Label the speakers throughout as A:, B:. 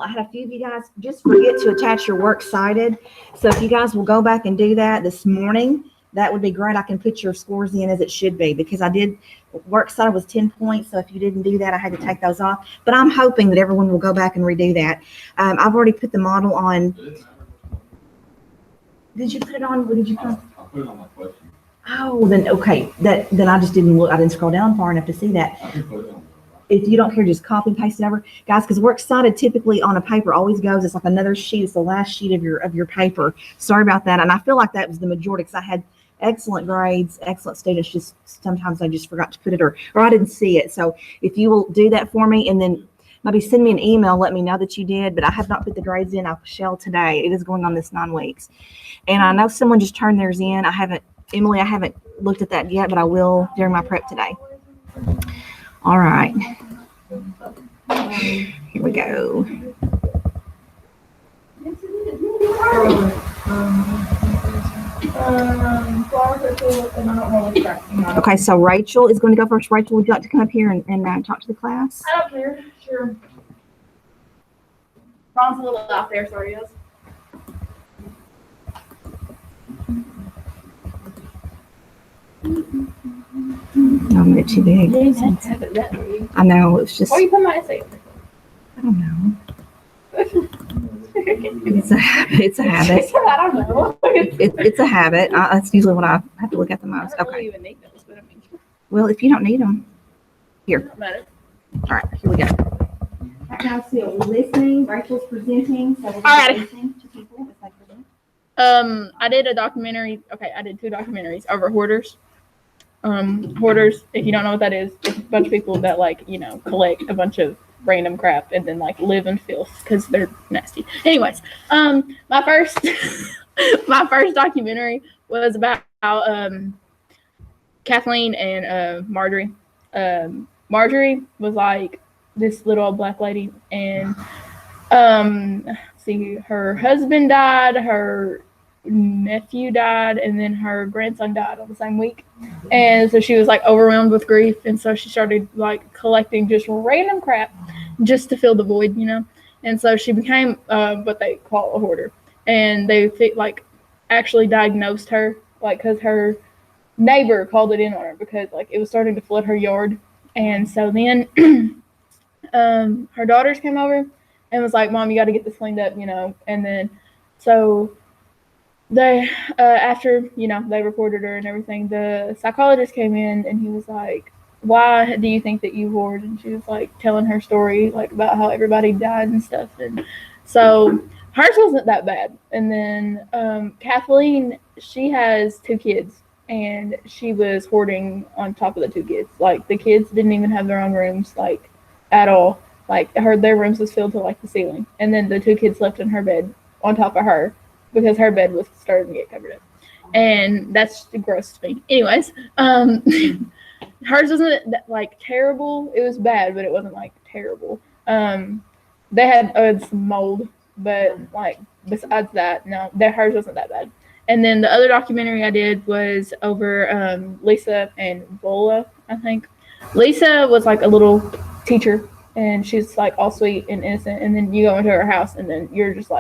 A: I had a few of you guys just forget to attach your works cited. So if you guys will go back and do that this morning, that would be great. I can put your scores in as it should be because I did works cited was 10 points. So if you didn't do that, I had to take those off. But I'm hoping that everyone will go back and redo that. I've already put the model on. Did you put it on? What did you put?
B: I put it on my question.
A: Oh, then okay. Then I just didn't look. I didn't scroll down far enough to see that.
B: I can put it on.
A: If you don't care, just copy and paste it over, guys. Because works cited typically on a paper always goes. It's like another sheet. It's the last sheet of your paper. Sorry about that. And I feel like that was the majority because I had excellent grades, excellent students. Just sometimes I just forgot to put it or I didn't see it. So if you will do that for me and then maybe send me an email, let me know that you did. But I have not put the grades in. I shall today. It is going on this 9 weeks, and I know someone just turned theirs in. Emily, I haven't looked at that yet, but I will during my prep today. All right. Here we go. Okay, so Rachel is going to go first. Rachel, would you like to come up here and talk to the class?
C: I don't care. Sure. Ron's a little out there, sorry, guys.
A: No, I'm too big. I know, it's just.
C: Why you put my essay?
A: I don't know. It's a habit. It's a habit.
C: I don't know.
A: It's a habit. That's usually what I have to look at the most.
C: I don't
A: Okay.
C: really even need those, but I mean,
A: Well, if you don't need them, here.
C: matter.
A: All right, here we go. All right, guys, so listening. Rachel's presenting. So we're
C: Alrighty.
A: listening to people as they present.
C: I did a documentary. Okay, I did 2 documentaries over hoarders. Hoarders, if you don't know what that is, it's a bunch of people that collect a bunch of random crap and then live in filth because they're nasty. Anyways, my first my first documentary was about Kathleen and Marjorie. Marjorie was like this little old black lady, and see, her husband died, her nephew died, and then her grandson died on the same week. And so she was overwhelmed with grief, and so she started collecting just random crap just to fill the void, and so she became what they call a hoarder. And they actually diagnosed her because her neighbor called it in on her because it was starting to flood her yard. And so then her daughters came over and was like, "Mom, you got to get this cleaned up," and then so they after they reported her and everything, the psychologist came in and he was like, "Why do you think that you hoard?" And she was telling her story about how everybody died and stuff. And so hers wasn't that bad. And then Kathleen, she has 2 kids, and she was hoarding on top of the 2 kids. The kids didn't even have their own rooms at all. Their rooms was filled to the ceiling, and then the 2 kids slept in her bed on top of her because her bed was starting to get covered up, and that's gross to me. Anyways, hers wasn't terrible. It was bad, but it wasn't terrible. They had some mold, but besides that, no, hers wasn't that bad. And then the other documentary I did was over Lisa and Vola, I think. Lisa was a little teacher, and she's all sweet and innocent. And then you go into her house, and then you're just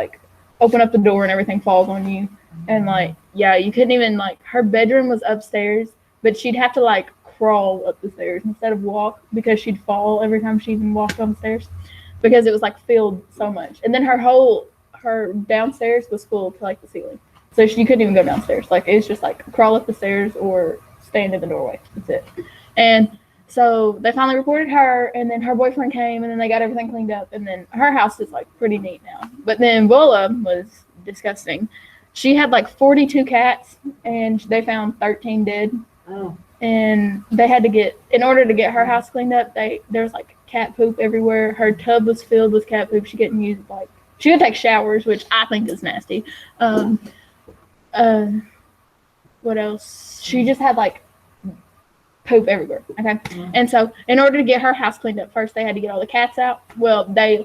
C: open up the door and everything falls on you. And you couldn't even her bedroom was upstairs, but she'd have to crawl up the stairs instead of walk because she'd fall every time she even walked on the stairs because it was filled so much. And then her downstairs was full to the ceiling. So she couldn't even go downstairs. It was just crawl up the stairs or stand in the doorway. That's it. And so they finally reported her, and then her boyfriend came, and then they got everything cleaned up, and then her house is pretty neat now. But then Vola was disgusting. She had 42 cats, and they found 13 dead.
A: Oh.
C: And they had to in order to get her house cleaned up, there was cat poop everywhere. Her tub was filled with cat poop. She couldn't use she would take showers, which I think is nasty. What else? She just had poop everywhere. Okay. Mm-hmm. And so in order to get her house cleaned up, first they had to get all the cats out. Well, they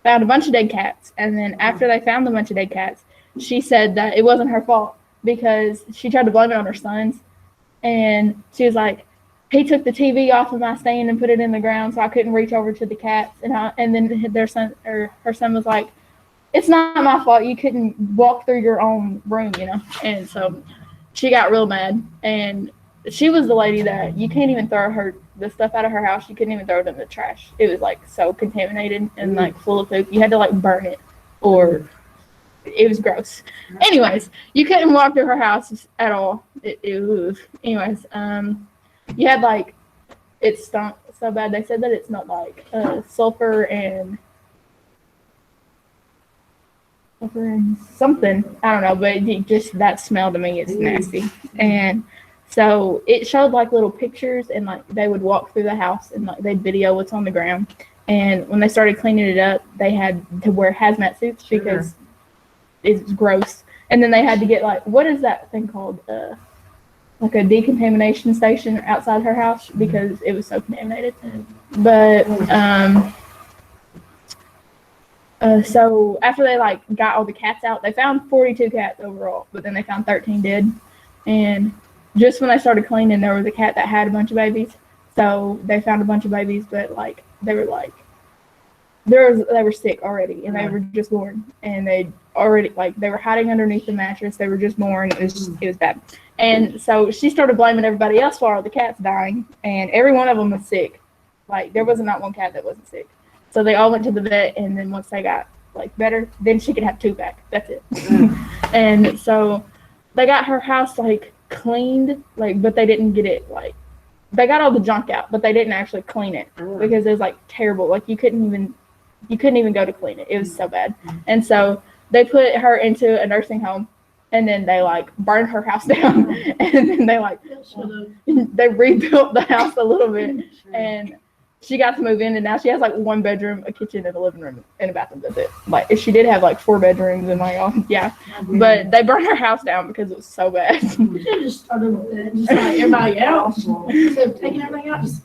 C: found a bunch of dead cats, and then after they found a bunch of dead cats, she said that it wasn't her fault because she tried to blame it on her sons. And she was like, he took the TV off of my stand and put it in the ground so I couldn't reach over to the cats. And then her son was like, "It's not my fault. You couldn't walk through your own room, you know." And so she got real mad. And she was the lady that you can't even throw the stuff out of her house. You couldn't even throw it in the trash. It was like so contaminated and like full of poop. You had to like burn it, or it was gross. Anyways, you couldn't walk through her house at all. Anyways, you had like, it stunk so bad. They said that it smelled like sulfur and something. I don't know, but just that smell to me is nasty. And so it showed like little pictures, and like they would walk through the house and like they'd video what's on the ground. And when they started cleaning it up, they had to wear hazmat suits because it's gross. And then they had to get like, what is that thing called? Like a decontamination station outside her house because it was so contaminated. But so after they like got all the cats out, they found 42 cats overall, but then they found 13 dead. And just when they started cleaning, there was a cat that had a bunch of babies. So they found a bunch of babies, but like they were sick already, and they were just born, and they were hiding underneath the mattress. They were just born. It was bad. And so she started blaming everybody else for all the cats dying, and every one of them was sick. Like there wasn't not one cat that wasn't sick. So they all went to the vet, and then once they got like better, then she could have 2 back. That's it. And so they got her house like cleaned, like, but they didn't get it like, they got all the junk out, but they didn't actually clean it because it was like terrible. Like you couldn't even go to clean it. It was so bad. And so they put her into a nursing home, and then they like burned her house down, and then they rebuilt the house a little bit, and she got to move in, and now she has like 1 bedroom, a kitchen, and a living room, and a bathroom. That's it. Like she did have like 4 bedrooms and like but they burned her house down because it was so bad.
B: She should have just started with it, just like everybody else. So taking everything out, just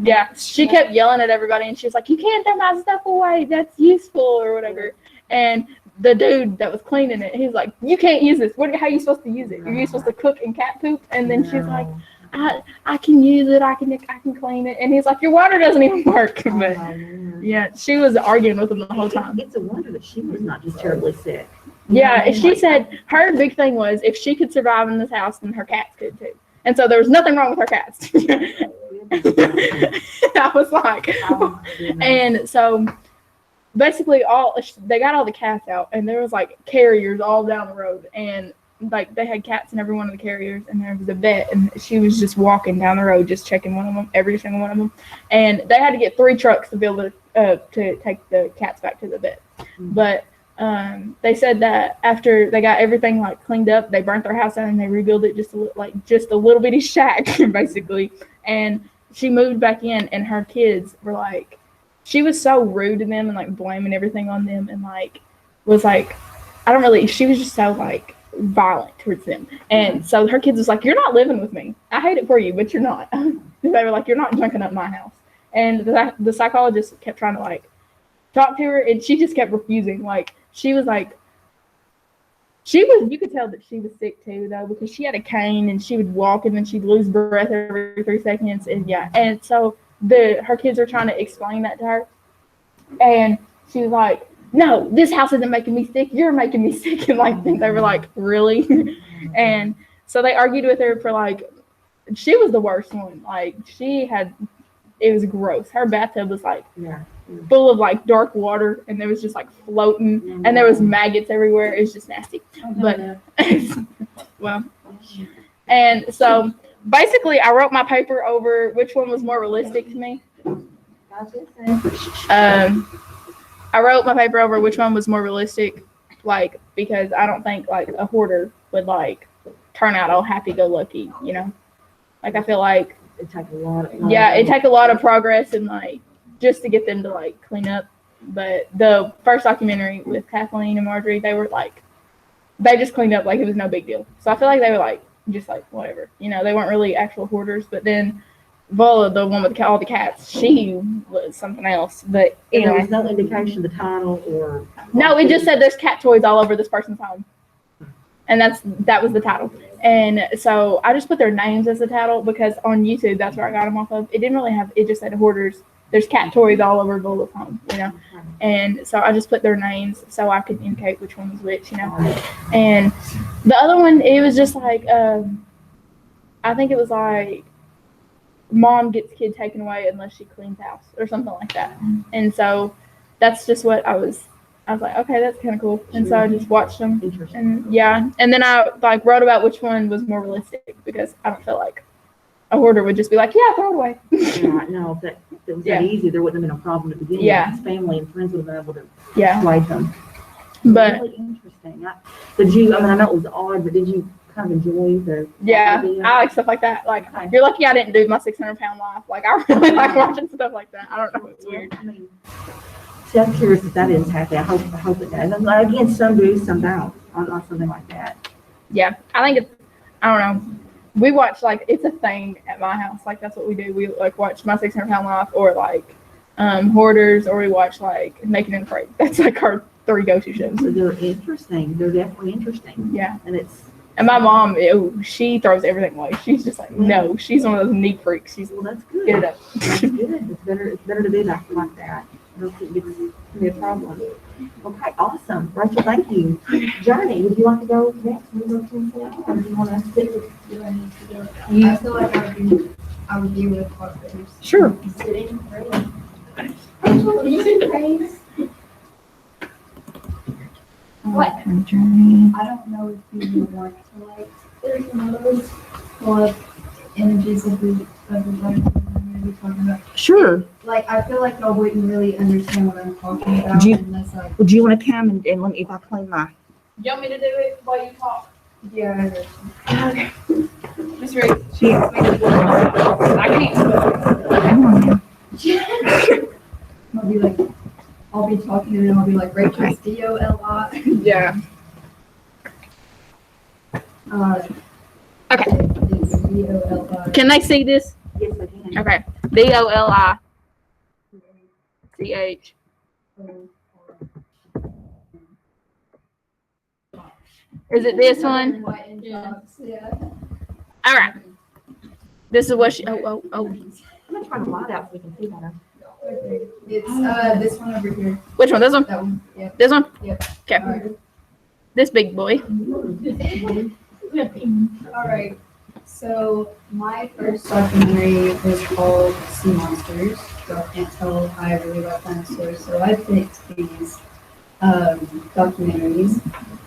C: yeah, she kept yelling at everybody, and she was like, "You can't throw my stuff away. That's useful," or whatever. And the dude that was cleaning it, he was like, "You can't use this. How are you supposed to use it? Are you supposed to cook in cat poop?" And then she's like, I can use it. I can clean it." And he's like, "Your water doesn't even work." But yeah, she was arguing with him the whole time.
D: It's a wonder that she was not just terribly sick.
C: Yeah, she said her big thing was if she could survive in this house, then her cats could too. And so there was nothing wrong with her cats. I was like, and so basically they got all the cats out, and there was like carriers all down the road, and like they had cats in every one of the carriers, and there was a vet, and she was just walking down the road just checking one of them, every single one of them. And they had to get 3 trucks to be able to take the cats back to the vet. But they said that after they got everything like cleaned up, they burnt their house down and they rebuilt it just a little bitty shack basically. And she moved back in, and her kids were like, she was so rude to them and like blaming everything on them, and like was like, she was just so like violent towards them. And so her kids was like, "You're not living with me. I hate it for you, but you're not." They were like, "You're not junking up my house." And the psychologist kept trying to like talk to her, and she just kept refusing. Like you could tell that she was sick too though, because she had a cane and she would walk and then she'd lose breath every 3 seconds. And so her kids are trying to explain that to her, and she was like, "No, this house isn't making me sick. You're making me sick." And like they were like, "Really?" And so they argued with her for like, she was the worst one. Like it was gross. Her bathtub was like full of like dark water, and there was just like floating, and there was maggots everywhere. It was just nasty. But well, and so basically I wrote my paper over which one was more realistic to me. I wrote my paper over which one was more realistic, like, because I don't think like a hoarder would like turn out all happy-go-lucky, you know. Like I feel like
D: It takes a lot.
C: it take a lot of progress and like just to get them to like clean up. But the first documentary with Kathleen and Marjorie, they were like, they just cleaned up like it was no big deal. So I feel like they were like just like whatever, you know. They weren't really actual hoarders. But then Vola, the one with all the cats, she was something else. But
D: There
C: anyway,
D: was no indication of the title or.
C: no, it just said there's cat toys all over this person's home. and that was the title. And so I just put their names as the title because on YouTube that's where I got them off of. It didn't really have, it just said hoarders. There's cat toys all over Bullet Home, you know. And so I just put their names so I could indicate which one was which, you know. And the other one, it was just like, I think it was like, mom gets kid taken away unless she cleans house or something like that. And so that's just what I was like, okay, that's kind of cool. And so I just watched them.
D: Interesting.
C: And yeah, and then I like wrote about which one was more realistic because I don't feel like a hoarder would just be like, yeah, throw it away.
D: Yeah, no, if it was that easy, there wouldn't have been a problem to begin with.
C: Yeah.
D: His family and friends would have been able to
C: Yeah,
D: persuade them.
C: but
D: Really interesting. I know it was odd, but did you kind of enjoy the
C: yeah,
D: idea?
C: I like stuff like that. Like,
D: Okay.
C: you're lucky I didn't do my 600-pound life. Like, I really like watching stuff like that. I don't know, it's weird.
D: I mean, see, I'm curious if that is happy. I hope it does. And again, some do, some don't on something like that.
C: Yeah, I think it's, I don't know. We watch, like, it's a thing at my house. Like, that's what we do. We, like, watch My 600-Pound Life or, like, Hoarders, or we watch, like, Naked and Afraid. That's, like, our 3 go-to shows.
D: So they're interesting. They're definitely interesting.
C: Yeah.
D: And it's,
C: And my mom, she throws everything away. She's just like, no. She's one of those neat freaks. She's
D: well, that's good.
C: get it up.
D: That's good. It's better to do that like that. I don't think it's going to be a problem. Okay, awesome. Rachel, thank you. Johnny, would you like to go next? Or do you want to stick with
B: I feel like I would be with partners.
C: Sure.
B: Sitting, right? Can you say praise? What?
A: Journey.
B: I don't know if you would want to like, there's one of those pull up images of the life we're talking about.
A: Sure.
B: Like, I feel like y'all wouldn't really understand what I'm talking about
A: Do you-
B: unless I.
A: Would you want to come and let me, if I clean my,
C: You want me to do it while you talk?
B: Yeah.
C: Miss Reed,
A: she,
C: I can't.
A: come on now.
B: I'll be like, I'll be talking and then I'll be like, Rachel's DOLI.
C: Yeah. Okay.
B: It's DOLI.
C: Can they see this?
D: Yes, I can.
C: Okay. DOLICH. Is it this one?
B: Yeah.
C: All right. This is what she. Oh.
D: I'm going to turn the light out so we can see better.
B: It's this one over here.
C: Which one? This one?
B: That one. Yeah.
C: This one?
B: Yep.
C: Okay.
B: All right.
C: This big boy.
B: All right. So my first documentary was called Sea Monsters. So I can't tell I really like dinosaurs. So I picked these documentaries.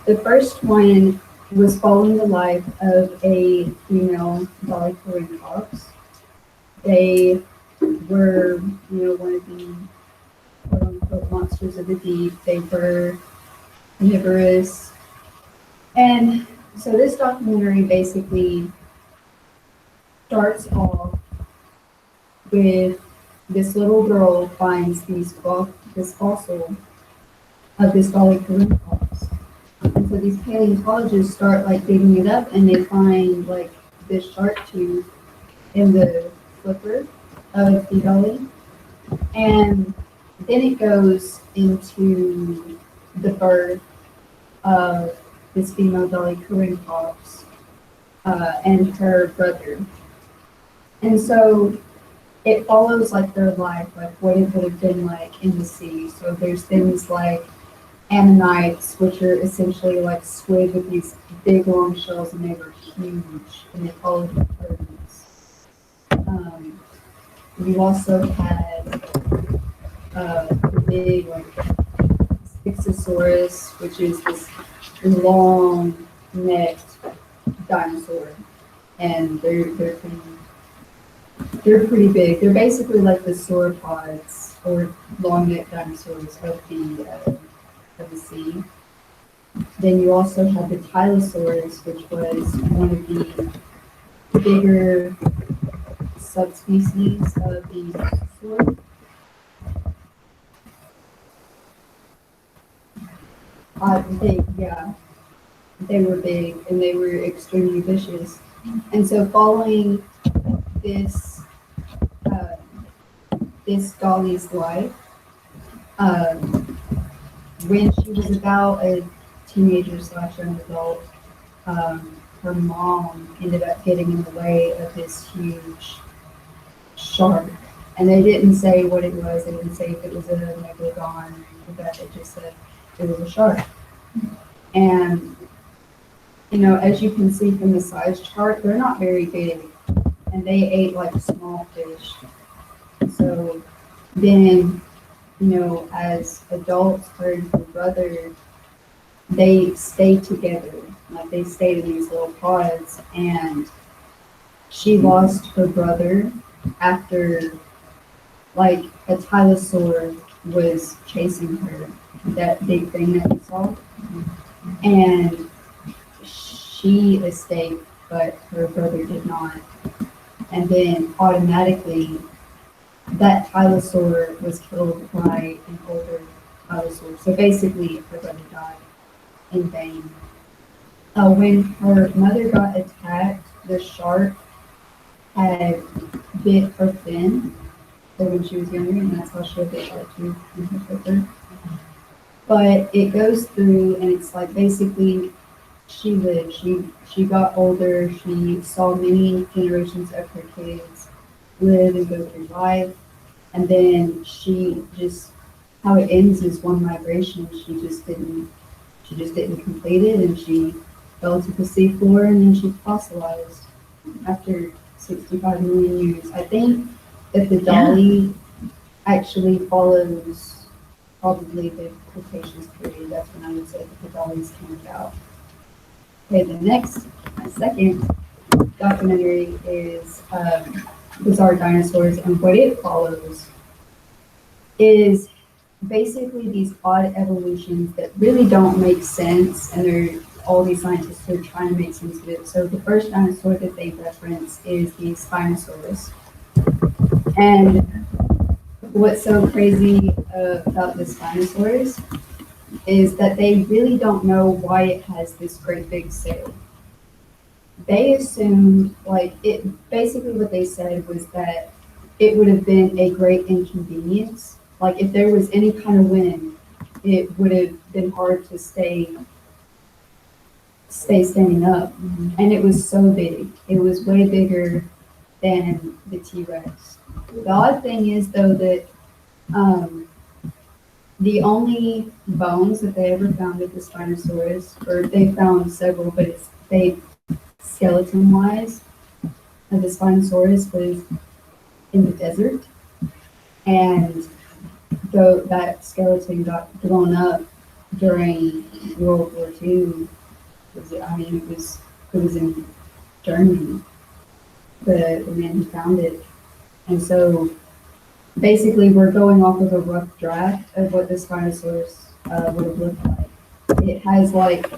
B: The first one was following the life of a female Dolly Corincox. They were, one of the quote-unquote monsters of the deep. They were carnivorous. And so this documentary basically starts off with this little girl finds this fossil of this Dolly Corincox. And so these paleontologists start like digging it up and they find like this shark tooth in the flipper of the Dolly. And then it goes into the birth of this female Dolly Corincox and her brother. And so it follows like their life, like what it would have been like in the sea. So there's things like ammonites, which are essentially like squid with these big long shells, and they were huge, and they followed the currents. You also had the big like Spixosaurus, which is this long-necked dinosaur, and they're pretty big. They're basically like the sauropods or long-necked dinosaurs of the sea. Then you also have the Tylosaurus, which was one of the bigger subspecies of the dinosaur. They were big and they were extremely vicious. And so following this Dolly's life, when she was about a teenager / young adult, her mom ended up getting in the way of this huge shark. And they didn't say what it was. They didn't say if it was a megalodon or that. They just said it was a shark. And, you know, as you can see from the size chart, they're not very big. And they ate like small fish. So then, you know, as adults, her and her brother, they stayed together. Like they stayed in these little pods. And she lost her brother after like a tylosaur was chasing her, that big thing that you saw. And she escaped, but her brother did not. And then automatically, that tylosaur was killed by an older tylosaur. So basically, her brother died in vain. When her mother got attacked, the shark had bit her fin. So when she was younger, and that's how she had bit that tooth in her finger. But it goes through, and it's like basically she lived. She got older. She saw many generations of her kids live and go through life, and then she just, how it ends is one migration. She just didn't complete it, and she fell to the seafloor, and then she fossilized after 65 million years. I think that the dolly actually follows probably the Cretaceous period. That's when I would say that the dollies came about. Okay, my second documentary is Bizarre Dinosaurs, and what it follows is basically these odd evolutions that really don't make sense, and all these scientists are trying to make sense of it. So the first dinosaur that they reference is the Spinosaurus. And what's so crazy about the Spinosaurus is that they really don't know why it has this great big sail. They assumed, basically what they said was that it would have been a great inconvenience. Like if there was any kind of wind, it would have been hard to stay standing up. And it was so big. It was way bigger than the T-Rex. The odd thing is though that the only bones that they ever found at the Spinosaurus, or they found several, but skeleton-wise, of the Spinosaurus was in the desert. And though that skeleton got blown up during World War II, it was in Germany, the man who found it. And so basically we're going off of a rough draft of what the Spinosaurus would have looked like. It has like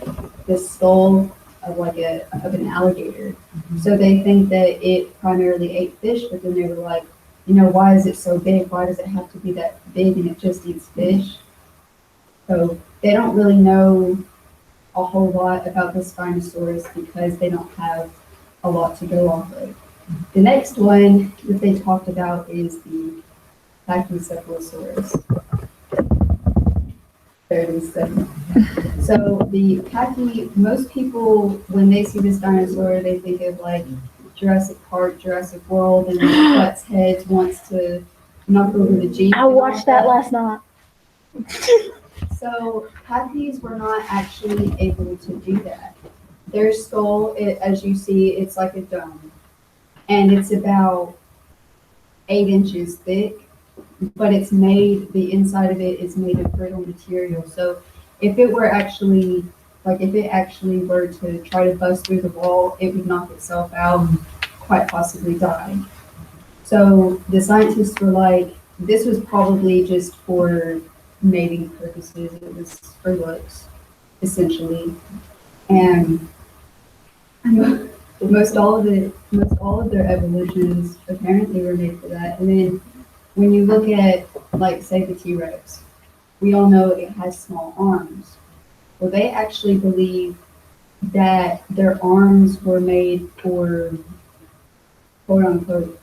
B: the skull of an alligator. So they think that it primarily ate fish, but then they were like, why is it so big? Why does it have to be that big and it just eats fish? So they don't really know a whole lot about the Spinosaurus because they don't have a lot to go off of. The next one that they talked about is the Pachycephalosaurus. There it is. So the Pachy, most people, when they see this dinosaur, they think of like Jurassic Park, Jurassic World, and butts heads wants to knock over the Jeep.
C: I watched that last night.
B: So Pachy's were not actually able to do that. Their skull, as you see, it's like a dome. And it's about 8 inches thick, but the inside of it is made of brittle material. So if it actually were to try to bust through the wall, it would knock itself out and quite possibly die. So the scientists were like, this was probably just for mating purposes. It was for looks, essentially. And most all of their evolutions apparently were made for that. And then when you look at, say the T-Rex, we all know it has small arms. Well, they actually believe that their arms were made for quote unquote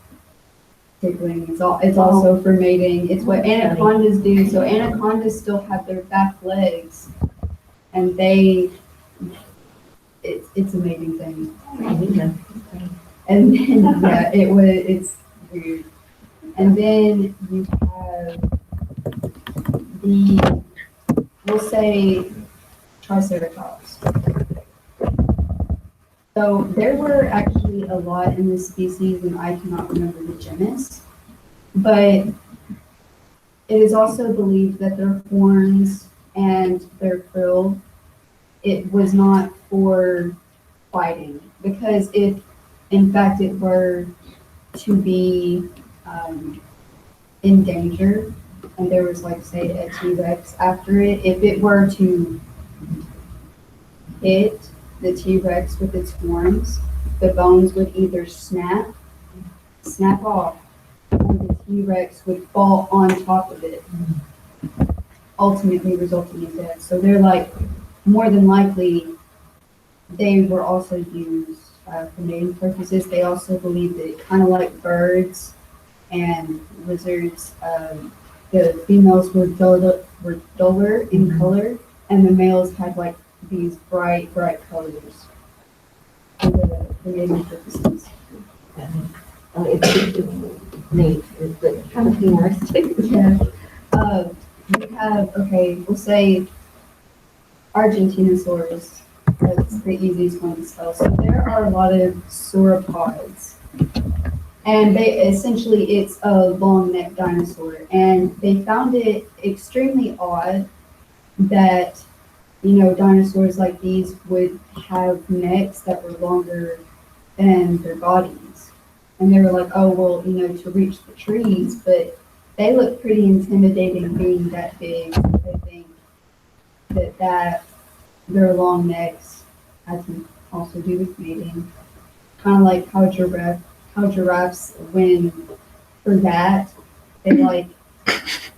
B: tickling. It's also for mating. It's what anacondas do. So anacondas still have their back legs, and it's an amazing thing.
D: Yeah.
B: And then, yeah, it's weird. And then you have we'll say, Triceratops. So there were actually a lot in this species, and I cannot remember the genus, but it is also believed that their horns and their frill, it was not for fighting, because if in fact it were to be in danger, and there was, like, say, a T-Rex after it, if it were to hit the T-Rex with its horns, the bones would either snap off, or the T-Rex would fall on top of it, ultimately resulting in death. So they're like, more than likely, they were also used for mating purposes. They also believe that, kind of like birds and lizards, the females were duller in color, and the males had like these bright colors for the mating purposes.
D: It's neat. It's kind of humorous too.
B: Yeah. We have, okay, we'll say Argentinosaurus. That's the easiest one to spell. So there are a lot of sauropods. And essentially it's a long necked dinosaur. And they found it extremely odd that, dinosaurs like these would have necks that were longer than their bodies. And they were like, oh, well, to reach the trees, but they look pretty intimidating being that big. They think that their long necks had to also do with mating. Kind of like how giraffes, when for that, they like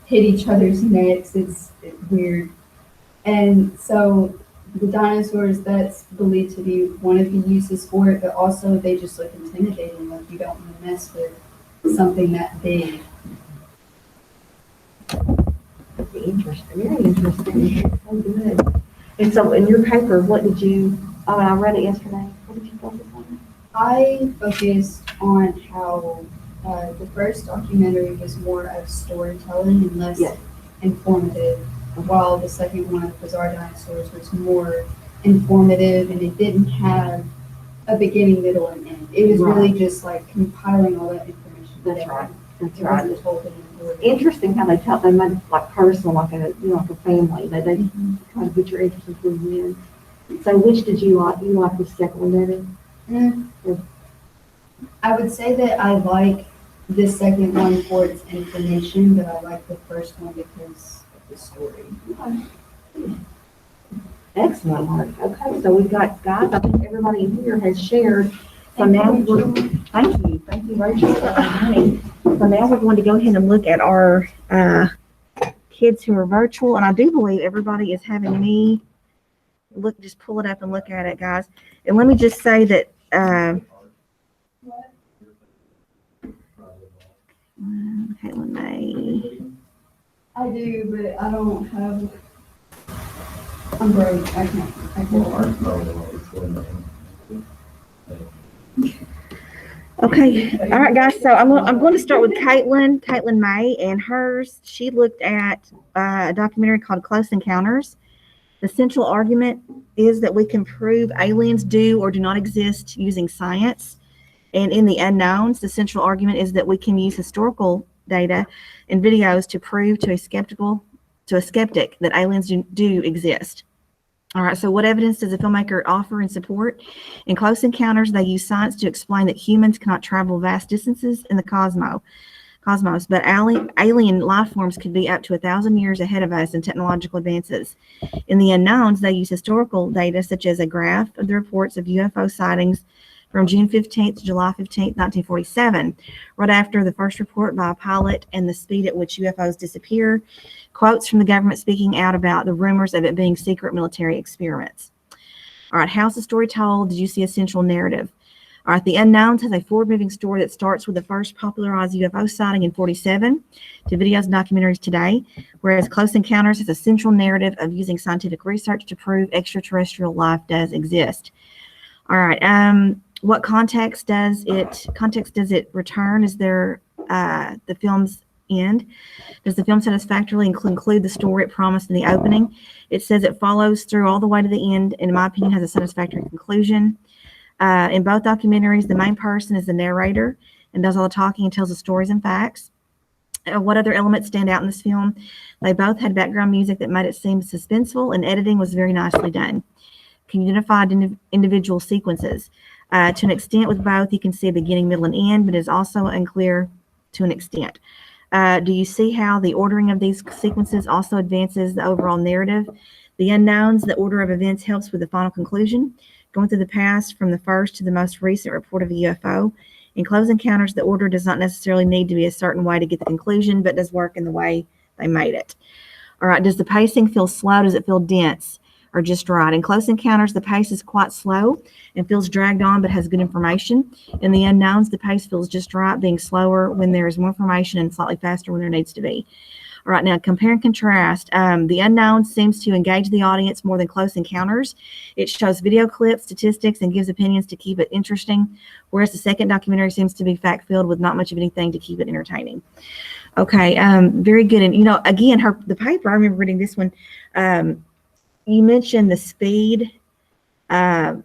B: hit each other's necks. It's weird. And so the dinosaurs, that's believed to be one of the uses for it, but also they just look intimidating. Like, you don't want to mess with something that big.
D: Interesting, very interesting. So good. And so in your paper, what did you, I read it yesterday. What did you focus on?
B: I focused on how the first documentary was more of storytelling and less
D: Yes.
B: informative, while the second one, Bizarre Dinosaurs, was more informative, and it didn't have a beginning, middle, and end. It was really just like compiling all that information.
D: That's
B: together.
D: right. That's
B: It
D: right.
B: wasn't told in an order.
D: Interesting how they made it like personal, like a family. They try to put your interest into the end. So which did you like? You like the second one better?
B: I would say that I like the second one for its information, but I like the first one because of the story.
D: Excellent, Mark. Okay, so we've got, guys, I think everybody in here has shared. So now thank you, Rachel. So now we're going to go ahead and look at our kids who are virtual, and I do believe everybody is having me just pull it up and look at it, guys. And let me just say that Caitlin May.
B: I do, but I don't have. I'm broke. I can't.
A: Okay, all right, guys. So I'm going to start with Caitlin May, and hers. She looked at a documentary called Close Encounters. The central argument is that we can prove aliens do or do not exist using science. And in the unknowns, the central argument is that we can use historical data and videos to prove to a skeptic that aliens do exist. All right, so what evidence does the filmmaker offer and support? In Close Encounters, they use science to explain that humans cannot travel vast distances in the cosmos, but alien life forms could be up to 1,000 years ahead of us in technological advances. In the unknowns, they use historical data such as a graph of the reports of UFO sightings from June 15th to July 15th, 1947, right after the first report by a pilot and the speed at which UFOs disappear, quotes from the government speaking out about the rumors of it being secret military experiments. All right, how's the story told? Did you see a central narrative? All right, The Unknowns has a forward-moving story that starts with the first popularized UFO sighting in 1947 to videos and documentaries today, whereas Close Encounters has a central narrative of using scientific research to prove extraterrestrial life does exist. All right. What context does it return? Is there the film's end? Does the film satisfactorily conclude the story it promised in the opening? It says it follows through all the way to the end, and in my opinion, has a satisfactory conclusion. In both documentaries, the main person is the narrator and does all the talking and tells the stories and facts. What other elements stand out in this film? They both had background music that made it seem suspenseful, and editing was very nicely done. Can you identify individual sequences? To an extent with both, you can see a beginning, middle, and end, but it is also unclear to an extent. Do you see how the ordering of these sequences also advances the overall narrative? The unknowns, the order of events helps with the final conclusion. Going through the past from the first to the most recent report of a UFO. In Close Encounters, the order does not necessarily need to be a certain way to get the conclusion, but does work in the way they made it. All right, does the pacing feel slow? Does it feel dense or just right? In Close Encounters, the pace is quite slow and feels dragged on, but has good information. In The Unknowns, the pace feels just right, being slower when there is more information and slightly faster when there needs to be. All right, now compare and contrast. The Unknown seems to engage the audience more than Close Encounters. It shows video clips, statistics, and gives opinions to keep it interesting, whereas the second documentary seems to be fact-filled with not much of anything to keep it entertaining. Okay, very good. And, again, the paper, I remember reading this one. You mentioned the speed at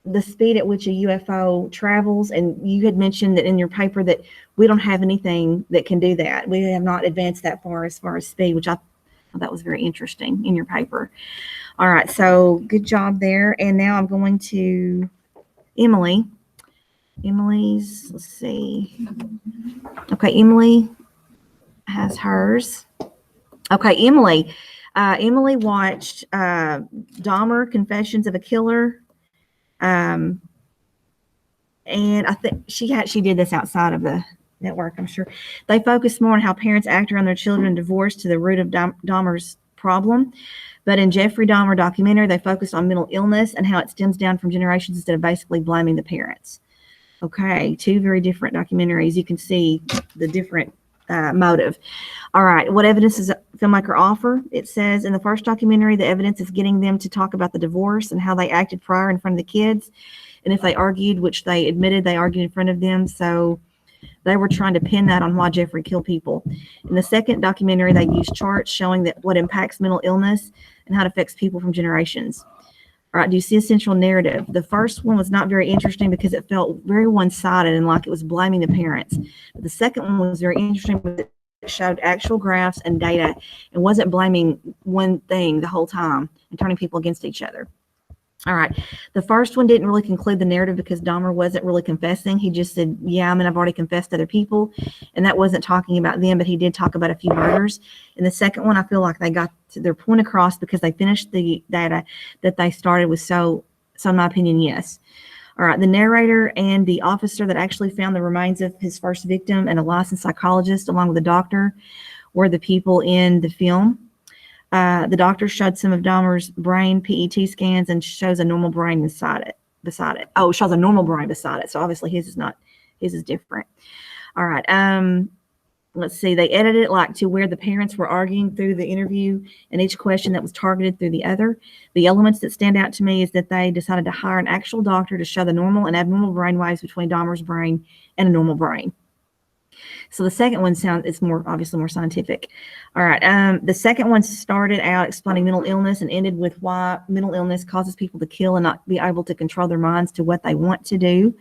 A: which a UFO travels, and you had mentioned that in your paper that we don't have anything that can do that. We have not advanced that far as speed, which I thought that was very interesting in your paper. All right, so good job there. And now I'm going to Emily. Let's see. Okay, Emily has hers. Okay, Emily watched Dahmer, Confessions of a Killer. And I think she did this outside of the network, I'm sure. They focus more on how parents act around their children and divorce to the root of Dahmer's problem. But in Jeffrey Dahmer documentary, they focused on mental illness and how it stems down from generations instead of basically blaming the parents. Okay, two very different documentaries. You can see the different motive. All right, what evidence does the filmmaker offer? It says in the first documentary, the evidence is getting them to talk about the divorce and how they acted prior in front of the kids. And if they argued, which they admitted they argued in front of them, so they were trying to pin that on why Jeffrey killed people. In the second documentary, they used charts showing that what impacts mental illness and how it affects people from generations. All right, do you see a central narrative? The first one was not very interesting because it felt very one-sided and like it was blaming the parents. But the second one was very interesting because it showed actual graphs and data and wasn't blaming one thing the whole time and turning people against each other. All right, the first one didn't really conclude the narrative because Dahmer wasn't really confessing. He just said, yeah, I've already confessed to other people. And that wasn't talking about them, but he did talk about a few murders. In the second one, I feel like they got their point across because they finished the data that they started with. So in my opinion, yes. All right, the narrator and the officer that actually found the remains of his first victim and a licensed psychologist along with the doctor were the people in the film. The doctor showed some of Dahmer's brain PET scans and shows a normal brain beside it. Oh, it shows a normal brain beside it. So obviously his is different. All right. Let's see. They edited it like to where the parents were arguing through the interview and each question that was targeted through the other. The elements that stand out to me is that they decided to hire an actual doctor to show the normal and abnormal brain waves between Dahmer's brain and a normal brain. So the second one it's obviously more scientific. All right. The second one started out explaining mental illness and ended with why mental illness causes people to kill and not be able to control their minds to what they want to do.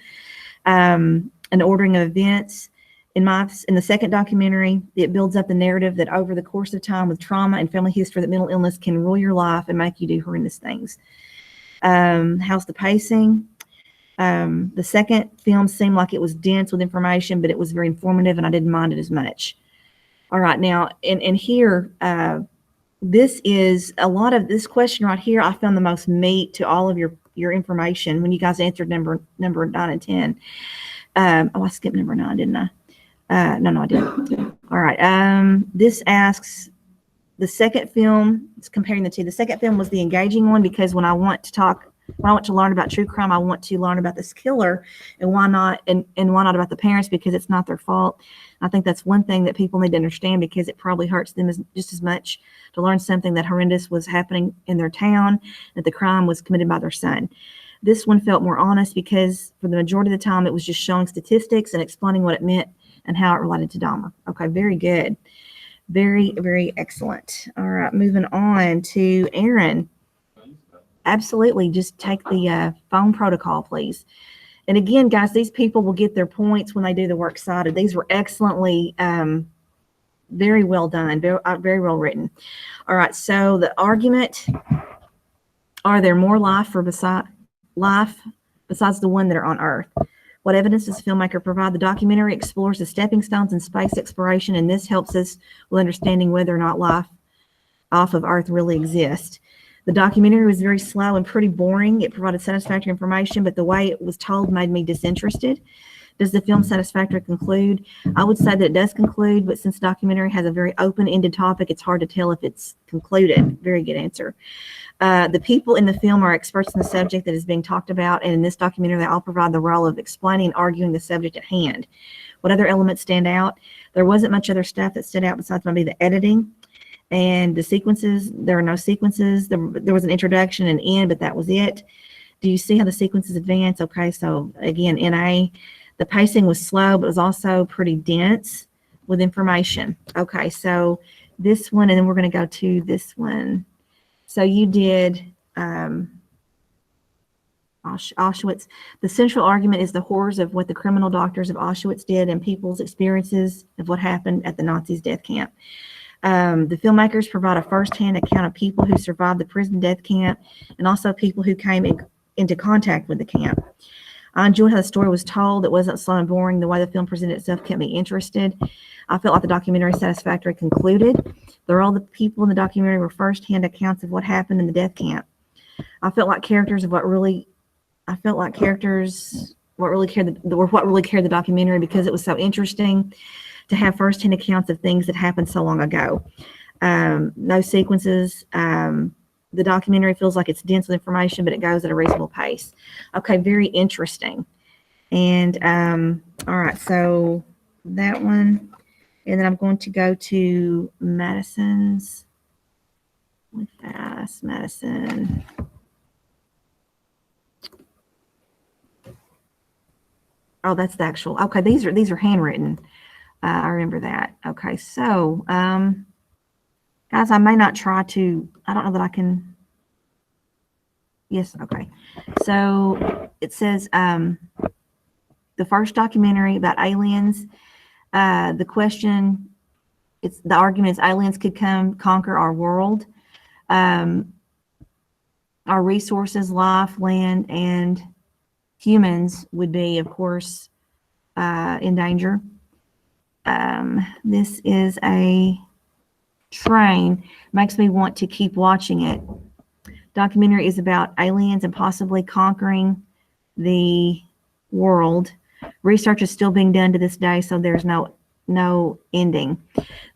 A: An ordering of events. In the second documentary, it builds up the narrative that over the course of time with trauma and family history, that mental illness can rule your life and make you do horrendous things. How's the pacing? The second film seemed like it was dense with information, but it was very informative and I didn't mind it as much. All right, now, and here, this is a lot of this question right here. I found the most meat to all of your information when you guys answered number 9 and 10. I skipped number 9, didn't I? No, I didn't. All right. This asks, the second film, it's comparing the two. The second film was the engaging one because when I want to learn about true crime, I want to learn about this killer and why not, and why not about the parents, because it's not their fault. I think that's one thing that people need to understand because it probably hurts them just as much to learn something that horrendous was happening in their town, that the crime was committed by their son. This one felt more honest because for the majority of the time it was just showing statistics and explaining what it meant and how it related to Dahmer. Okay, very good. Very, very excellent. All right, moving on to Aaron. Absolutely. Just take the phone protocol, please. And again, guys, these people will get their points when they do the works cited. These were excellently, very well done, very well written. All right, so the argument, are there more life besides the one that are on Earth? What evidence does the filmmaker provide? The documentary explores the stepping stones in space exploration, and this helps us with understanding whether or not life off of Earth really exists. The documentary was very slow and pretty boring. It provided satisfactory information, but the way it was told made me disinterested. Does the film satisfactorily conclude? I would say that it does conclude, but since the documentary has a very open-ended topic, it's hard to tell if it's concluded. Very good answer. The people in the film are experts in the subject that is being talked about, and in this documentary, they all provide the role of explaining and arguing the subject at hand. What other elements stand out? There wasn't much other stuff that stood out besides maybe the editing and the sequences. There are no sequences. There was an introduction and end, but that was it. Do you see how the sequences advance? Okay, so again, NA, the pacing was slow, but it was also pretty dense with information. Okay, so this one, and then we're going to go to this one. So you did Auschwitz. The central argument is the horrors of what the criminal doctors of Auschwitz did and people's experiences of what happened at the Nazis' death camp. The filmmakers provide a first-hand account of people who survived the prison death camp and also people who came into contact with the camp. I enjoyed how the story was told. It wasn't slow and boring. The way the film presented itself kept me interested. I felt like the documentary satisfactorily concluded. All the people in the documentary were first-hand accounts of what happened in the death camp. I felt like characters what really carried the documentary because it was so interesting to have first-hand accounts of things that happened so long ago. No sequences. The documentary feels like it's dense with information, but it goes at a reasonable pace. Okay, very interesting. And all right, so that one. And then I'm going to go to Madison's. Madison. Oh, that's the actual. Okay, these are handwritten. I remember that. Okay, so guys, I may not try to. I don't know that I can. Yes. Okay. So it says the first documentary about aliens. The argument is aliens could come conquer our world. Our resources, life, land, and humans would be, of course, in danger. This is a train. Makes me want to keep watching it. Documentary is about aliens and possibly conquering the world. Research is still being done to this day, so there's no ending.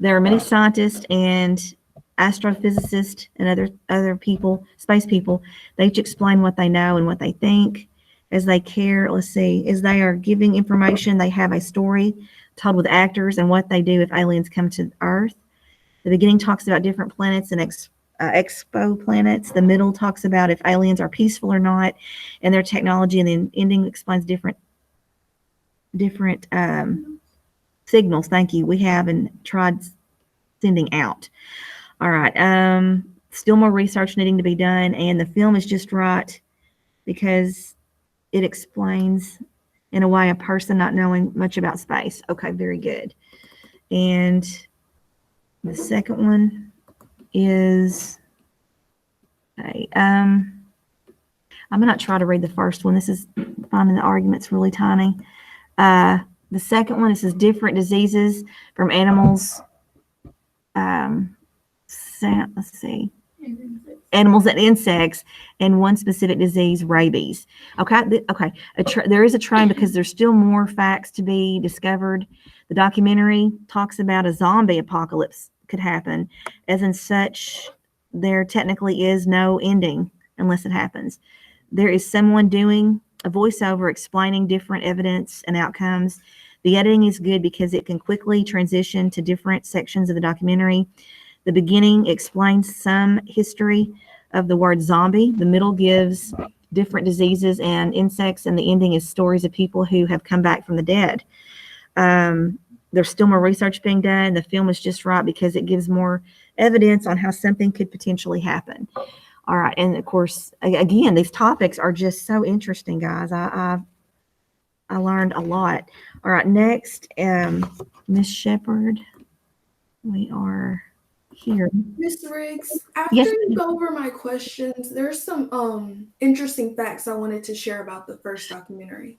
A: There are many scientists and astrophysicists and other people, space people. They each explain what they know and what they think as they care. Let's see, as they are giving information, they have a story told with actors and what they do if aliens come to Earth. The beginning talks about different planets and expo planets. The middle talks about if aliens are peaceful or not and their technology, and then ending explains different signals, thank you, we have and tried sending out. All right, still more research needing to be done, and the film is just right because it explains in a way a person not knowing much about space. Okay, very good. And the second one is I'm gonna try to read the first one. This is finding the arguments really tiny. The second one, this is different diseases from animals. Let's see. Animals and insects, and one specific disease, rabies. Okay, there is a train because there's still more facts to be discovered. The documentary talks about a zombie apocalypse could happen. As in such, there technically is no ending unless it happens. There is someone doing a voiceover explaining different evidence and outcomes. The editing is good because it can quickly transition to different sections of the documentary. The beginning explains some history of the word zombie. The middle gives different diseases and insects, and the ending is stories of people who have come back from the dead. There's still more research being done. The film is just right because it gives more evidence on how something could potentially happen. All right, and of course, again, these topics are just so interesting, guys. I learned a lot. All right, next, Miss Shepherd, we are here.
E: Miss Riggs, after
A: Yes,
E: you go over my questions, there's some interesting facts I wanted to share about the first documentary.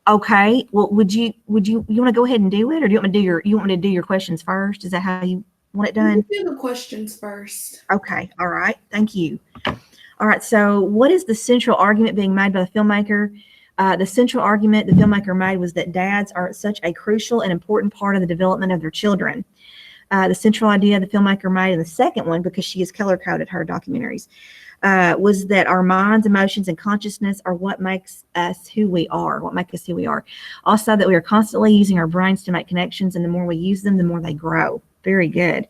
A: Okay. Well, you want to go ahead and do it, or do you want me to do your questions first? Is that how you want it done?
E: Do the questions first.
A: Okay. All right. Thank you. All right. So, what is the central argument being made by the filmmaker? The central argument the filmmaker made was that dads are such a crucial and important part of the development of their children. The central idea the filmmaker made in the second one, because she has color coded her documentaries, was that our minds, emotions, and consciousness are what makes us who we are, Also, that we are constantly using our brains to make connections, and the more we use them, the more they grow. Very good.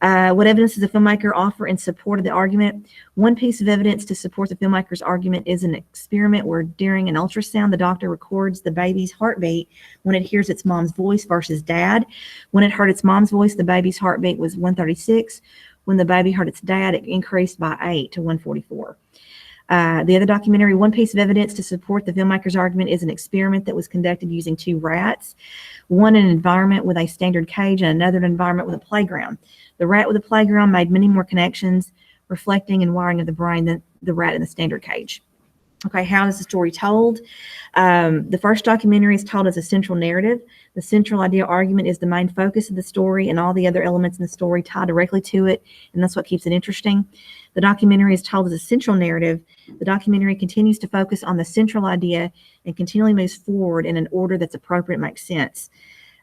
A: What evidence does the filmmaker offer in support of the argument? One piece of evidence to support the filmmaker's argument is an experiment where during an ultrasound, the doctor records the baby's heartbeat when it hears its mom's voice versus dad. When it heard its mom's voice, the baby's heartbeat was 136. When the baby heard its dad, it increased by 8 to 144. The other documentary, one piece of evidence to support the filmmaker's argument, is an experiment that was conducted using 2 rats, one in an environment with a standard cage and another in an environment with a playground. The rat with a playground made many more connections, reflecting and wiring of the brain than the rat in the standard cage. Okay, how is the story told? The first documentary is told as a central narrative. The central idea argument is the main focus of the story, and all the other elements in the story tie directly to it, and that's what keeps it interesting. The documentary is told as a central narrative. The documentary continues to focus on the central idea and continually moves forward in an order that's appropriate and makes sense.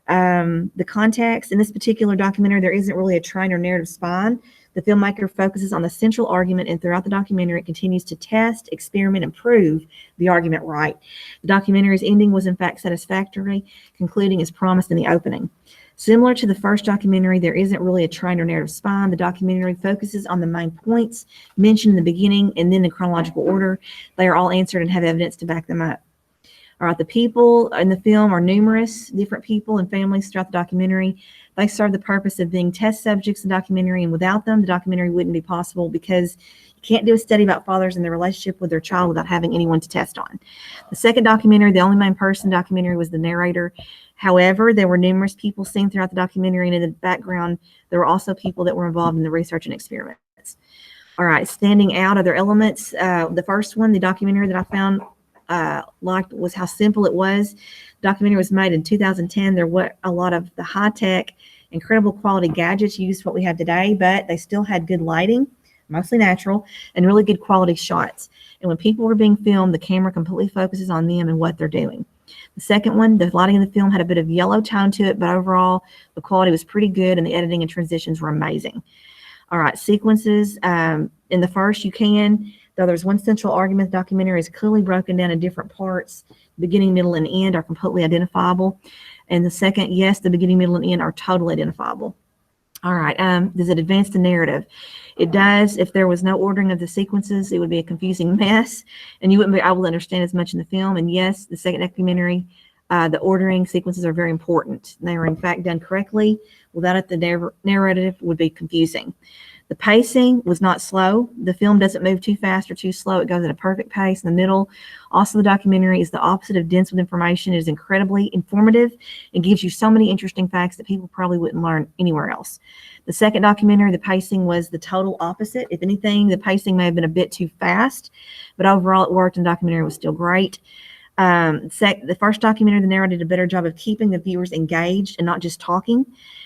A: The context in this particular documentary, there isn't really a train or narrative spine. The filmmaker focuses on the central argument, and throughout the documentary, it continues to test, experiment, and prove the argument right. The documentary's ending was, in fact, satisfactory, concluding as promised in the opening. Similar to the first documentary, there isn't really a train or narrative spine. The documentary focuses on the main points mentioned in the beginning and then in chronological order. They are all answered and have evidence to back them up. All right, the people in the film are numerous different people and families throughout the documentary. They serve the purpose of being test subjects in the documentary, and without them, the documentary wouldn't be possible because you can't do a study about fathers and their relationship with their child without having anyone to test on. The second documentary, the only main person documentary, was the narrator. However, there were numerous people seen throughout the documentary, and in the background, there were also people that were involved in the research and experiments. All right, standing out other elements. The first one, the documentary that I found liked was how simple it was. The documentary was made in 2010. There were a lot of the high-tech, incredible quality gadgets used what we have today, but they still had good lighting, mostly natural, and really good quality shots. And when people were being filmed, the camera completely focuses on them and what they're doing. The second one, the lighting in the film had a bit of yellow tone to it, but overall, the quality was pretty good, and the editing and transitions were amazing. All right, sequences. In the first, though there's one central argument, the documentary is clearly broken down in different parts. Beginning, middle, and end are completely identifiable. And the second, yes, the beginning, middle, and end are totally identifiable. All right, does it advance the narrative? It does. If there was no ordering of the sequences, it would be a confusing mess, and you wouldn't be able to understand as much in the film. And yes, the second documentary, the ordering sequences are very important. They are, in fact, done correctly. Without it, the narrative would be confusing. The pacing was not slow. The film doesn't move too fast or too slow. It goes at a perfect pace in the middle. Also, the documentary is the opposite of dense with information. It is incredibly informative and gives you so many interesting facts that people probably wouldn't learn anywhere else. The second documentary, the pacing was the total opposite. If anything, the pacing may have been a bit too fast, but overall it worked and the documentary was still great. The first documentary, the narrator did a better job of keeping the viewers engaged and not just talking.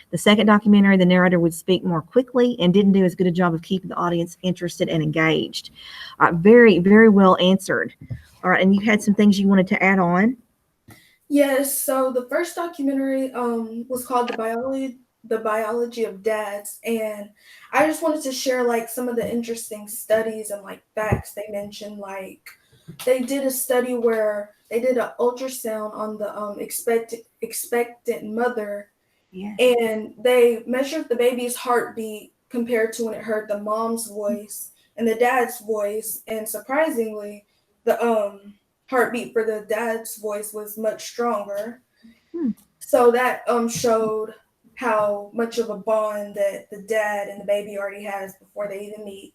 A: The second documentary, the narrator would speak more quickly and didn't do as good a job of keeping the audience interested and engaged. Very, very well answered. All right, and you had some things you wanted to add on.
E: Yes, so the first documentary was called The Biology of Dads, and I just wanted to share like some of the interesting studies and like facts they mentioned. Like they did a study where they did an ultrasound on the expectant mother.
A: Yeah.
E: And they measured the baby's heartbeat compared to when it heard the mom's voice and the dad's voice. And surprisingly, the heartbeat for the dad's voice was much stronger.
A: Hmm.
E: So that showed how much of a bond that the dad and the baby already has before they even meet.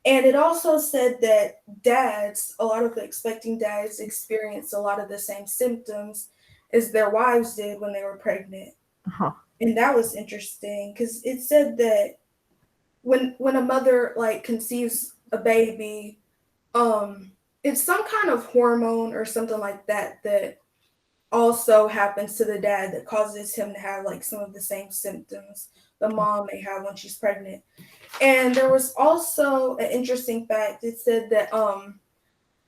E: And it also said that dads, a lot of the expecting dads experience a lot of the same symptoms as their wives did when they were pregnant.
A: Uh-huh.
E: And that was interesting because it said that when a mother like conceives a baby, it's some kind of hormone or something like that that also happens to the dad that causes him to have like some of the same symptoms the mom may have when she's pregnant. And there was also an interesting fact. It said that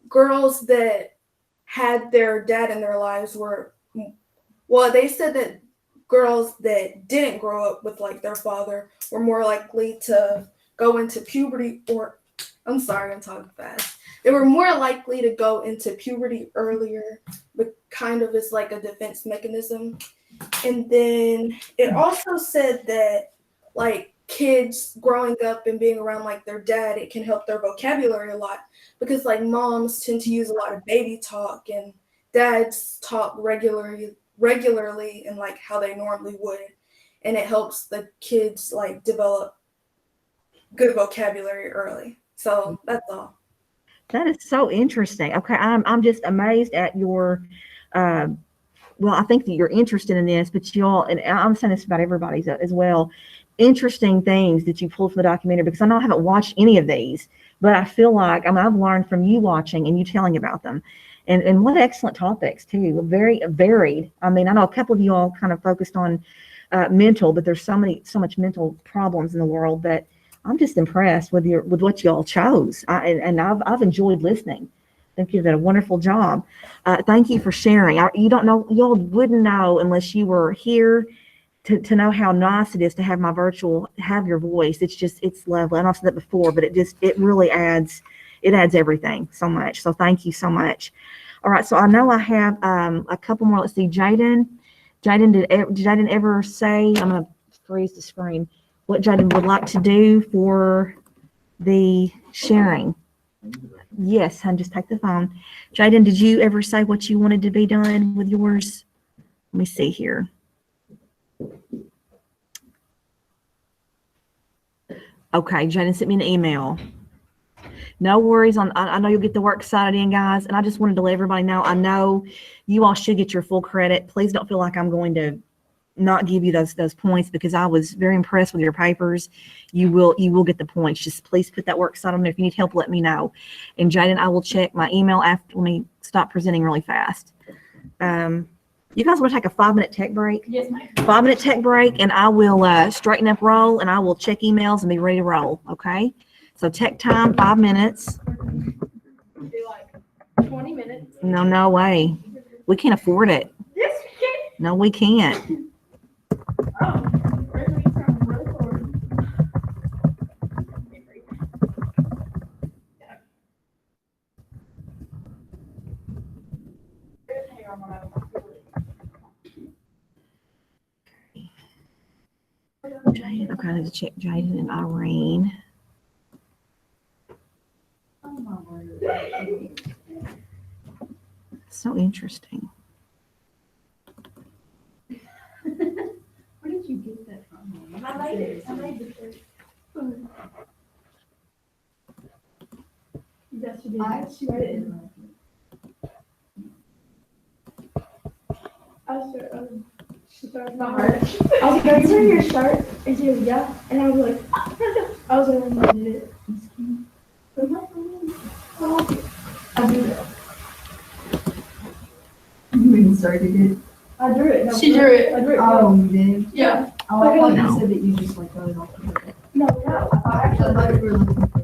E: girls that had their dad in their lives were, well, they said that girls that didn't grow up with like their father were more likely to go into puberty, or I'm sorry, I'm talking fast. They were more likely to go into puberty earlier, but kind of as like a defense mechanism. And then it also said that like kids growing up and being around like their dad, it can help their vocabulary a lot because like moms tend to use a lot of baby talk and dads talk regularly and like how they normally would, and it helps the kids like develop good vocabulary early. So that's all.
A: That is so interesting. Okay, I'm just amazed at your well, I think that you're interested in this, but y'all, and I'm saying this about everybody's as well, interesting things that you pulled from the documentary, because I know I haven't watched any of these, but I feel like, I mean, I've learned from you watching and you telling about them. And what excellent topics too, very varied. I mean, I know a couple of you all kind of focused on mental, but there's so much mental problems in the world that I'm just impressed with what you all chose. I've enjoyed listening. I think you did a wonderful job. Thank you for sharing. You don't know, y'all wouldn't know unless you were here to know how nice it is to have have your voice. It's lovely. And I've said that before, but it really adds everything so much. So thank you so much. All right. So I know I have a couple more. Let's see. Jaden, did Jaden ever say, I'm going to freeze the screen, what Jaden would like to do for the sharing? Yes, hon, just take the phone. Jaden, did you ever say what you wanted to be done with yours? Let me see here. Okay, Jaden sent me an email. No worries. I know you'll get the work cited in, guys, and I just wanted to let everybody know, I know you all should get your full credit. Please don't feel like I'm going to not give you those points, because I was very impressed with your papers. You will get the points. Just please put that work site on there. If you need help, let me know. And Jaden, I will check my email after. Let me stop presenting really fast. You guys want to take a 5-minute tech break?
C: Yes, ma'am.
A: 5-minute tech break, and I will straighten up, roll, and I will check emails and be ready to roll. Okay. So tech time, 5 minutes.
C: Do like 20 minutes.
A: No way. We can't afford it.
C: Yes, we can.
A: No, we can't.
C: Oh, where's we from? Really forward.
A: Jaden, okay, I need to check Jaden and Irene. So interesting.
B: Where did you get that from?
C: I made it. I made the shirt. Yes, she did. She read it. She started my heart. I was like, "Are you wearing your shirt?" And she was, "Yeah." And I was like, I was the one who did it. I drew it.
B: You even started it.
C: I drew it. No, she drew it. I drew it.
B: Oh, you did?
C: Yeah.
B: Oh, I thought you said that you just like wrote it off.
C: No.
B: I actually thought you were looking for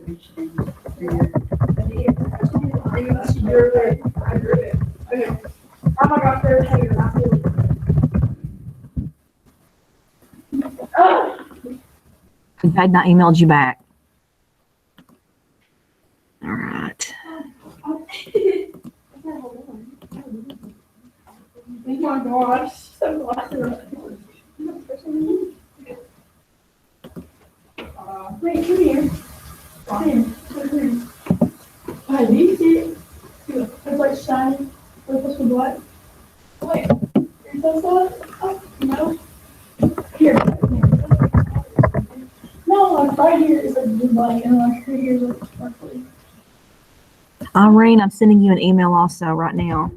B: inspiration for your.
C: She drew it. I drew it. Okay. Oh my gosh, there's hair. I feel it.
A: Jaden, I emailed you back. All right.
C: Oh my gosh. So awesome. Wait, come here. Come here. Hi, do you see it?
A: Irene, I'm sending you an email also right now.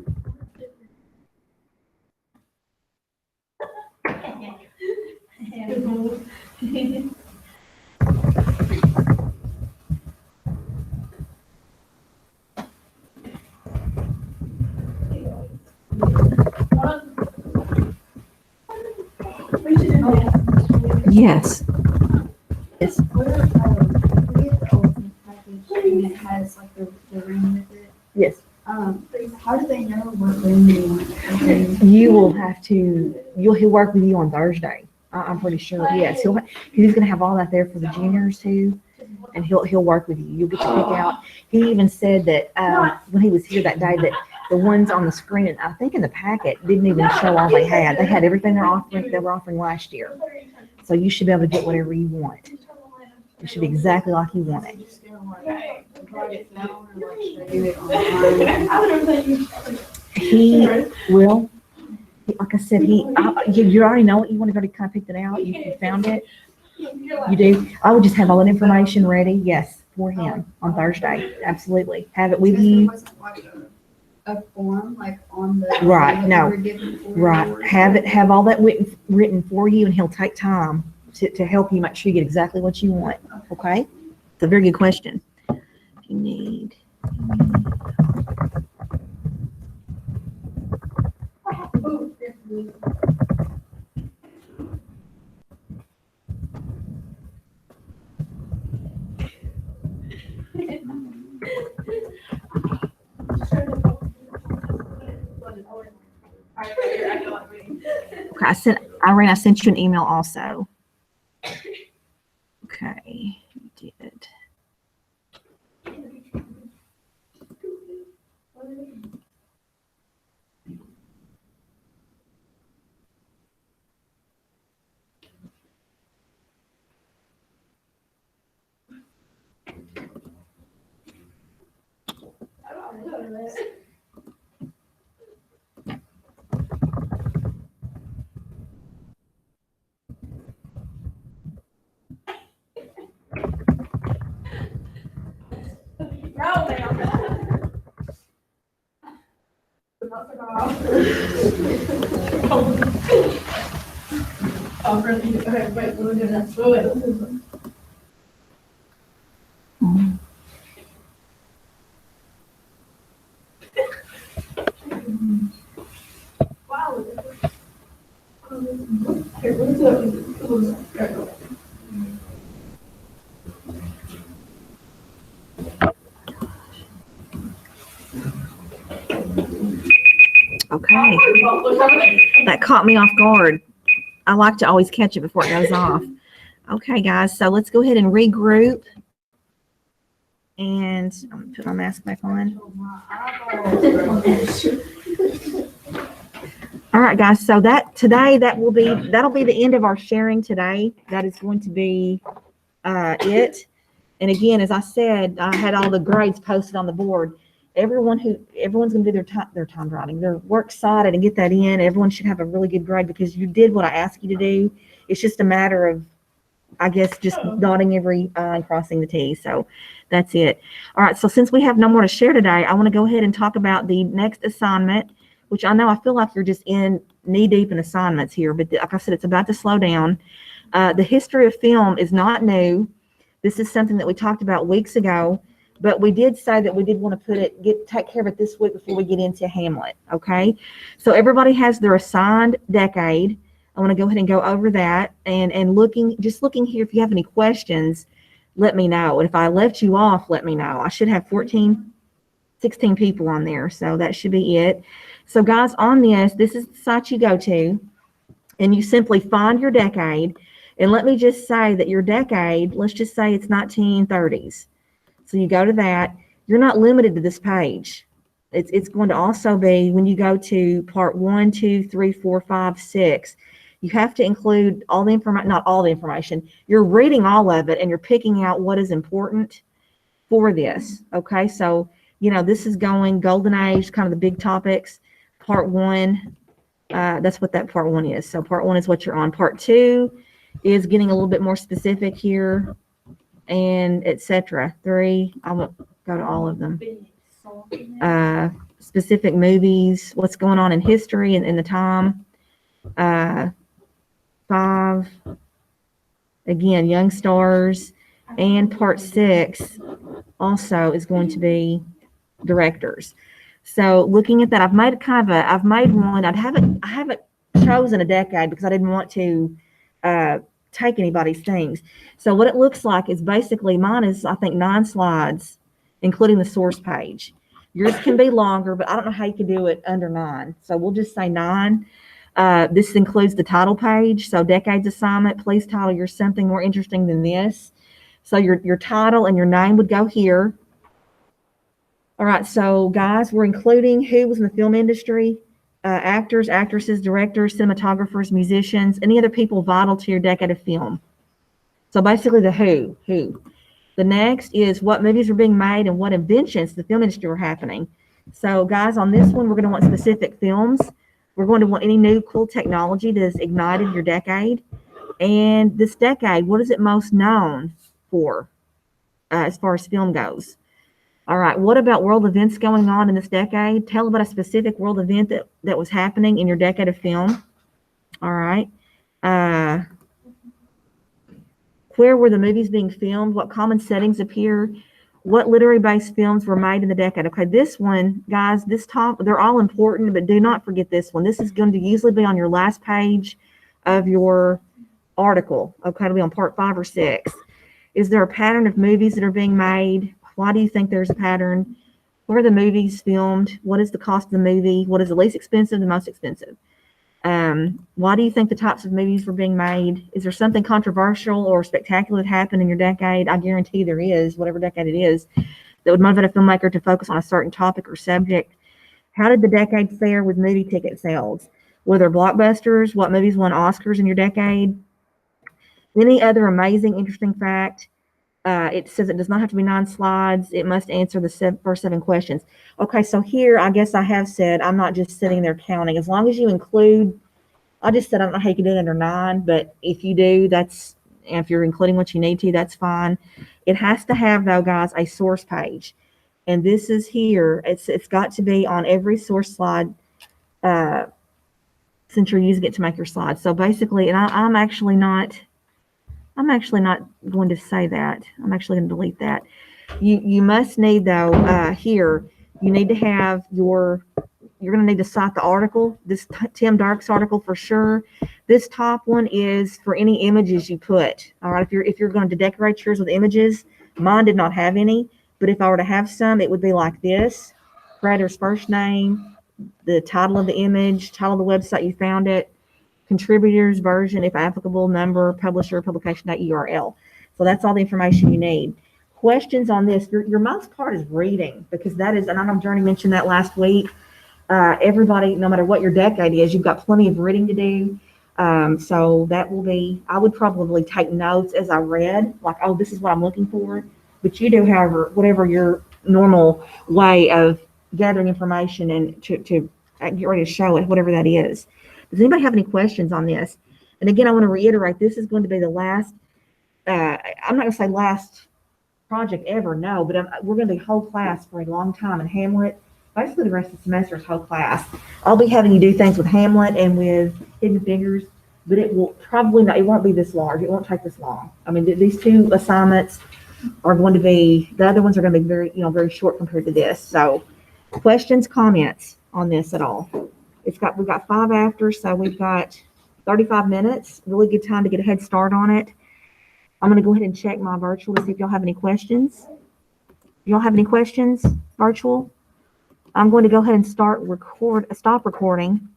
A: Yes. Yes.
B: What are, we get the ultimate package and it has like the ring with it.
A: Yes.
B: How do they know what ring they want? Okay.
A: You will have to, he'll work with you on Thursday. I'm pretty sure. Yes, cause he's gonna have all that there for the juniors too. And he'll work with you. You'll get to pick out. He even said that, when he was here that day, that the ones on the screen, and I think in the packet, didn't even show all they had. They had everything they were offering last year. So you should be able to get whatever you want. It should be exactly like you want it. He will. Like I said, you already know it. You want to go to kind of picked it out. You found it. You do. I would just have all that information ready. Yes, for him on Thursday. Absolutely. Have it with you.
B: A form like on the.
A: Right, no.
B: we're given for
A: Right. Have all that written for you, and he'll take time to help you make sure you get exactly what you want. Okay? It's a very good question. If you need. Okay, Irene, I sent you an email also. Okay, you did. Okay. That caught me off guard. I like to always catch it before it goes off. Okay, guys, so let's go ahead and regroup. And I'm gonna put my mask back on. All right, guys, so that'll be the end of our sharing today. That is going to be it. And again, as I said, I had all the grades posted on the board. Everyone's going to do their time writing, their works cited, and get that in. Everyone should have a really good grade because you did what I asked you to do. It's just a matter of, I guess, just dotting every I and crossing the T. So that's it. All right. So since we have no more to share today, I want to go ahead and talk about the next assignment, which I know I feel like you're just knee deep in assignments here, but like I said, it's about to slow down. The history of film is not new. This is something that we talked about weeks ago. But we did say that we did want to take care of it this week before we get into Hamlet, okay? So everybody has their assigned decade. I want to go ahead and go over that and looking here. If you have any questions, let me know. And if I left you off, let me know. I should have 16 people on there, so that should be it. So guys, on this is the site you go to, and you simply find your decade. And let me just say that your decade, let's just say it's 1930s. So you go to that. You're not limited to this page. It's going to also be when you go to part 1, 2, 3, 4, 5, 6. You have to include all the information, not all the information. You're reading all of it and you're picking out what is important for this. Okay, so this is going Golden Age, kind of the big topics. Part 1, that's what that part 1 is. So part 1 is what you're on. Part 2 is getting a little bit more specific here, and etc. 3, I won't go to all of them. specific movies, what's going on in history and in the time. 5, again, young stars, and part 6 also is going to be directors. So looking at that, I've made one. I haven't chosen a decade because I didn't want to take anybody's things. So what it looks like is basically mine is, I think, 9 slides, including the source page. Yours can be longer, but I don't know how you can do it under 9. So we'll just say 9. This includes the title page. So decades assignment, please title yours something more interesting than this. So your title and your name would go here. All right, so guys, we're including who was in the film industry, actors, actresses, directors, cinematographers, musicians, any other people vital to your decade of film. So basically the who. The next is what movies are being made and what inventions to the film industry are happening. So guys, on this one, we're going to want specific films. We're going to want any new cool technology that has ignited your decade. And this decade, what is it most known for as far as film goes? All right, what about world events going on in this decade? Tell about a specific world event that was happening in your decade of film. All right. Where were the movies being filmed? What common settings appear? What literary-based films were made in the decade? Okay, this one, guys, they're all important, but do not forget this one. This is going to usually be on your last page of your article. Okay, it'll be on part 5 or 6. Is there a pattern of movies that are being made? Why do you think there's a pattern? Where are the movies filmed? What is the cost of the movie? What is the least expensive, the most expensive? Why do you think the types of movies were being made? Is there something controversial or spectacular that happened in your decade? I guarantee there is, whatever decade it is, that would motivate a filmmaker to focus on a certain topic or subject. How did the decade fare with movie ticket sales? Were there blockbusters? What movies won Oscars in your decade? Any other amazing, interesting fact? It says it does not have to be 9 slides. It must answer the first 7 questions. Okay, so here, I guess I have said I'm not just sitting there counting. As long as you include, I just said I don't know how you can do it under 9, but if you do, if you're including what you need to, that's fine. It has to have, though, guys, a source page. And this is here. It's got to be on every source slide since you're using it to make your slides. So basically, and I'm actually not going to say that. I'm actually going to delete that. You must need, though, here, you need to have you're going to need to cite the article, this Tim Dark's article for sure. This top one is for any images you put. All right, if you're going to decorate yours with images, mine did not have any, but if I were to have some, it would be like this: creator's first name, the title of the image, title of the website you found it, contributors, version, if applicable, number, publisher, publication date, URL. So that's all the information you need. Questions on this? Your most part is reading, because that is, and I know Journey mentioned that last week. Everybody, no matter what your decade is, you've got plenty of reading to do. So that will be, I would probably take notes as I read, like, oh, this is what I'm looking for. But you do, however, whatever your normal way of gathering information and to get ready to show it, whatever that is. Does anybody have any questions on this? And again, I want to reiterate, this is going to be the last, I'm not going to say last project ever, no, but we're going to be whole class for a long time in Hamlet. Basically, the rest of the semester is whole class. I'll be having you do things with Hamlet and with Hidden Figures, but it will probably not, it won't be this large. It won't take this long. I mean, these 2 assignments are going to be, the other ones are going to be very, very short compared to this. So questions, comments on this at all? We've got 5 after, so we've got 35 minutes. Really good time to get a head start on it. I'm going to go ahead and check my virtual to see if y'all have any questions. Y'all have any questions, virtual? I'm going to go ahead and stop recording.